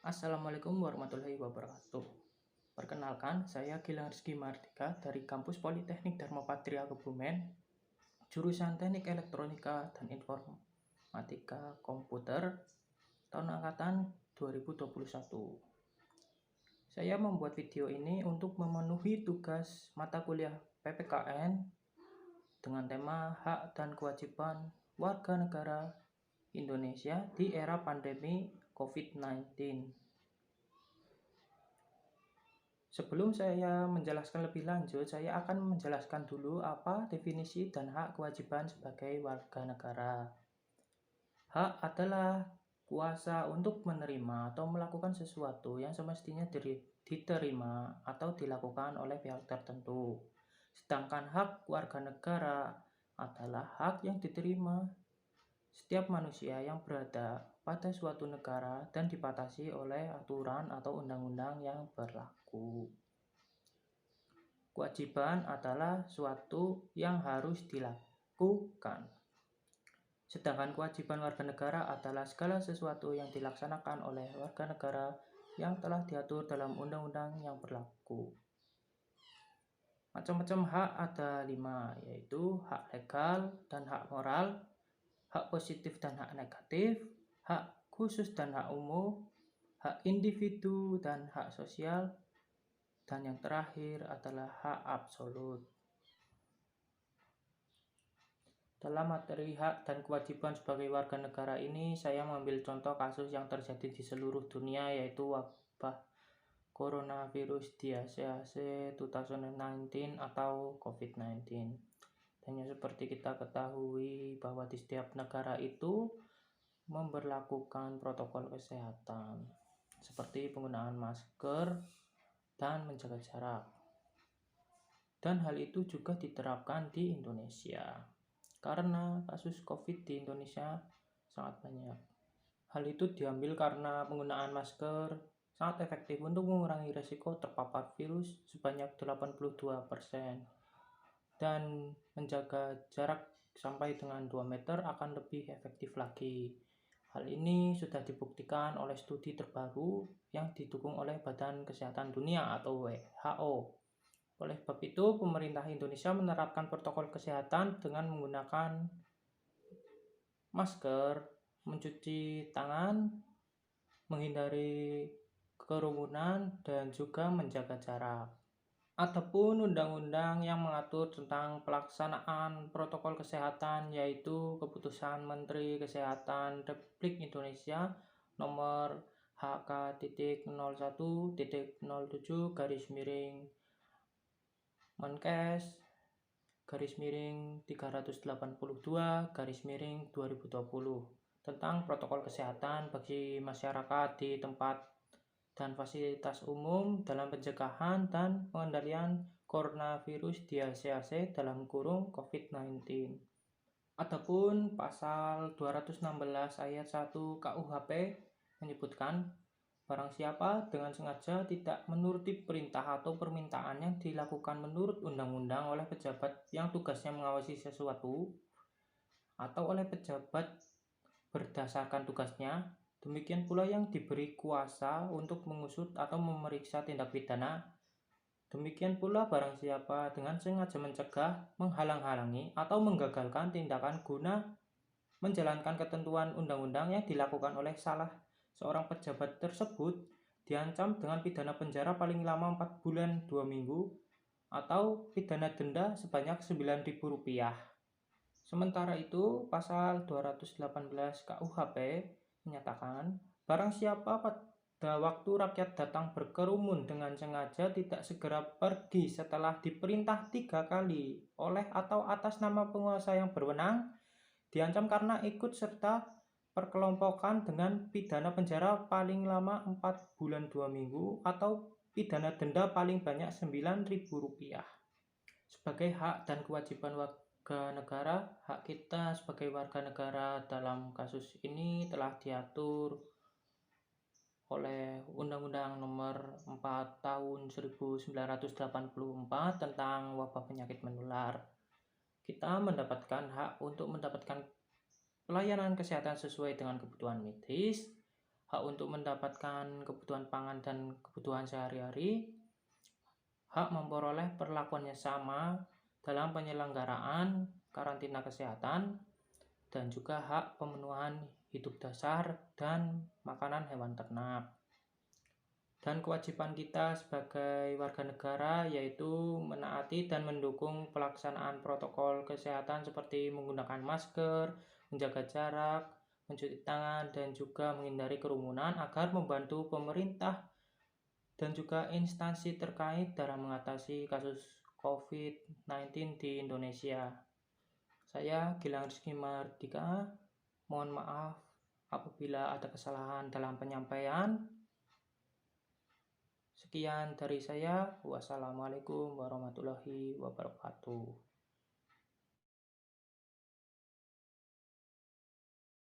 Assalamualaikum warahmatullahi wabarakatuh. Perkenalkan, saya Gilang Rizky Mardika dari Kampus Politeknik Dharmapatria Kebumen, jurusan Teknik Elektronika dan Informatika Komputer, tahun angkatan 2021. Saya membuat video ini untuk memenuhi tugas mata kuliah PPKN dengan tema hak dan kewajiban warga negara Indonesia di era pandemi COVID-19. Sebelum saya menjelaskan lebih lanjut, saya akan menjelaskan dulu apa definisi dan hak kewajiban sebagai warga negara. Hak adalah kuasa untuk menerima atau melakukan sesuatu yang semestinya diterima atau dilakukan oleh pihak tertentu. Sedangkan hak warga negara adalah hak yang diterima setiap manusia yang berada pada suatu negara dan dibatasi oleh aturan atau undang-undang yang berlaku. Kewajiban adalah suatu yang harus dilakukan. Sedangkan kewajiban warga negara adalah segala sesuatu yang dilaksanakan oleh warga negara yang telah diatur dalam undang-undang yang berlaku. Macam-macam hak ada 5, yaitu hak legal dan hak moral, hak positif dan hak negatif, hak khusus dan hak umum, hak individu dan hak sosial, dan yang terakhir adalah hak absolut. Dalam materi hak dan kewajiban sebagai warga negara ini, saya mengambil contoh kasus yang terjadi di seluruh dunia, yaitu wabah coronavirus disease 2019 atau COVID-19. Dan yang seperti kita ketahui bahwa di setiap negara itu memberlakukan protokol kesehatan seperti penggunaan masker dan menjaga jarak. Dan hal itu juga diterapkan di Indonesia karena kasus COVID di Indonesia sangat banyak. Hal itu diambil karena penggunaan masker sangat efektif untuk mengurangi risiko terpapar virus sebanyak 82%. Dan menjaga jarak sampai dengan 2 meter akan lebih efektif lagi. Hal ini sudah dibuktikan oleh studi terbaru yang didukung oleh Badan Kesehatan Dunia atau WHO. Oleh sebab itu, pemerintah Indonesia menerapkan protokol kesehatan dengan menggunakan masker, mencuci tangan, menghindari kerumunan, dan juga menjaga jarak. Adapun undang-undang yang mengatur tentang pelaksanaan protokol kesehatan, yaitu Keputusan Menteri Kesehatan Republik Indonesia nomor HK.01.07 Menkes _382 tentang protokol kesehatan bagi masyarakat di tempat dan fasilitas umum dalam pencegahan dan pengendalian coronavirus disease (COVID-19). Adapun pasal 216 ayat 1 KUHP menyebutkan barang siapa dengan sengaja tidak menuruti perintah atau permintaan yang dilakukan menurut undang-undang oleh pejabat yang tugasnya mengawasi sesuatu atau oleh pejabat berdasarkan tugasnya, demikian pula yang diberi kuasa untuk mengusut atau memeriksa tindak pidana. Demikian pula barang siapa dengan sengaja mencegah, menghalang-halangi, atau menggagalkan tindakan guna menjalankan ketentuan undang-undang yang dilakukan oleh salah seorang pejabat tersebut, diancam dengan pidana penjara paling lama 4 bulan 2 minggu atau pidana denda sebanyak Rp9.000. Sementara itu, pasal 218 KUHP menyatakan, barang siapa pada waktu rakyat datang berkerumun dengan sengaja tidak segera pergi setelah diperintah 3 kali oleh atau atas nama penguasa yang berwenang, diancam karena ikut serta perkelompokan dengan pidana penjara paling lama 4 bulan 2 minggu atau pidana denda paling banyak Rp9.000. Sebagai hak dan kewajiban warga negara, hak kita sebagai warga negara dalam kasus ini telah diatur oleh Undang-Undang Nomor 4 Tahun 1984 tentang wabah penyakit menular. Kita mendapatkan hak untuk mendapatkan pelayanan kesehatan sesuai dengan kebutuhan medis, hak untuk mendapatkan kebutuhan pangan dan kebutuhan sehari-hari, hak memperoleh perlakuan yang sama dalam penyelenggaraan karantina kesehatan, dan juga hak pemenuhan hidup dasar dan makanan hewan ternak. Dan kewajiban kita sebagai warga negara yaitu menaati dan mendukung pelaksanaan protokol kesehatan seperti menggunakan masker, menjaga jarak, mencuci tangan, dan juga menghindari kerumunan agar membantu pemerintah dan juga instansi terkait dalam mengatasi kasus COVID-19 di Indonesia. Saya Gilang Rizky Mardika, mohon maaf apabila ada kesalahan dalam penyampaian. Sekian dari saya. Wassalamualaikum warahmatullahi wabarakatuh.